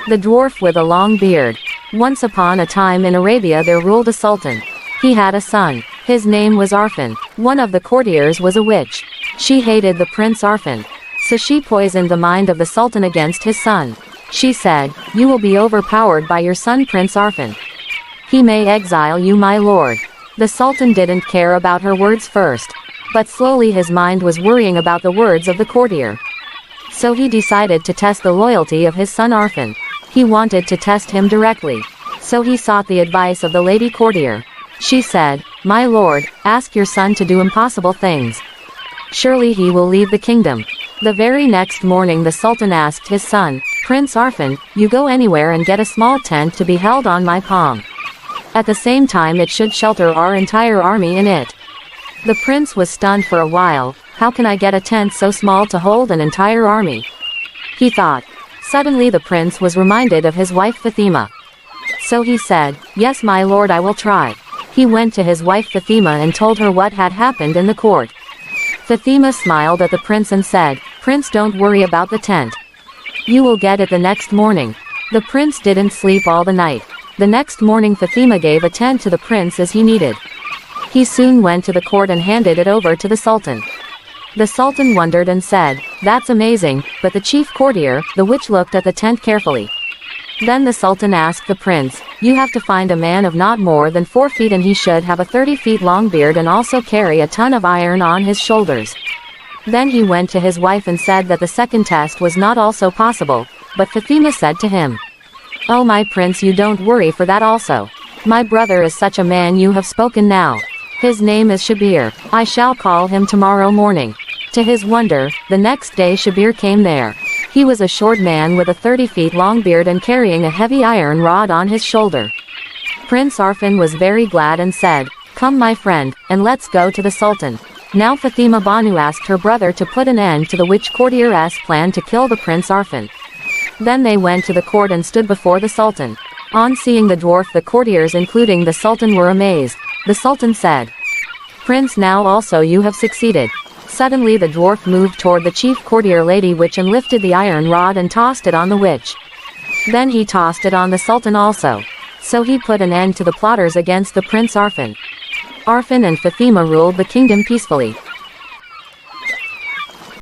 The dwarf with a long beard. Once upon a time in Arabia there ruled a sultan. He had a son. His name was Arfan. One of the courtiers was a witch. She hated the Prince Arfan. So she poisoned the mind of the sultan against his son. She said, "You will be overpowered by your son Prince Arfan. He may exile you, my lord." The sultan didn't care about her words first. But slowly his mind was worrying about the words of the courtier. So he decided to test the loyalty of his son Arfan. He wanted to test him directly. So he sought the advice of the lady courtier. She said, "My lord, ask your son to do impossible things. Surely he will leave the kingdom." The very next morning the sultan asked his son, "Prince Arfan, you go anywhere and get a small tent to be held on my palm. At the same time it should shelter our entire army in it." The prince was stunned for a while. How can I get a tent so small to hold an entire army? He thought. Suddenly the prince was reminded of his wife Fatima. So he said, "Yes, my lord, I will try." He went to his wife Fatima and told her what had happened in the court. Fatima smiled at the prince and said, "Prince, don't worry about the tent. You will get it the next morning." The prince didn't sleep all the night. The next morning Fatima gave a tent to the prince as he needed. He soon went to the court and handed it over to the sultan. The sultan wondered and said, "That's amazing," but the chief courtier, the witch, looked at the tent carefully. Then the sultan asked the prince, "You have to find a man of not more than 4 feet and he should have a 30 feet long beard and also carry a ton of iron on his shoulders." Then he went to his wife and said that the second test was not also possible, but Fatima said to him, "Oh my prince, you don't worry for that also. My brother is such a man you have spoken now. His name is Shabir. I shall call him tomorrow morning." To his wonder, the next day Shabir came there. He was a short man with a 30 feet long beard and carrying a heavy iron rod on his shoulder. Prince Arfan was very glad and said, "Come my friend, and let's go to the sultan." Now Fatima Banu asked her brother to put an end to the witch courtier's plan to kill the Prince Arfan. Then they went to the court and stood before the sultan. On seeing the dwarf, the courtiers including the sultan were amazed. The sultan said, "Prince, now also you have succeeded." Suddenly the dwarf moved toward the chief courtier lady witch and lifted the iron rod and tossed it on the witch. Then he tossed it on the sultan also. So he put an end to the plotters against the Prince Arfan. Arfan and Fatima ruled the kingdom peacefully.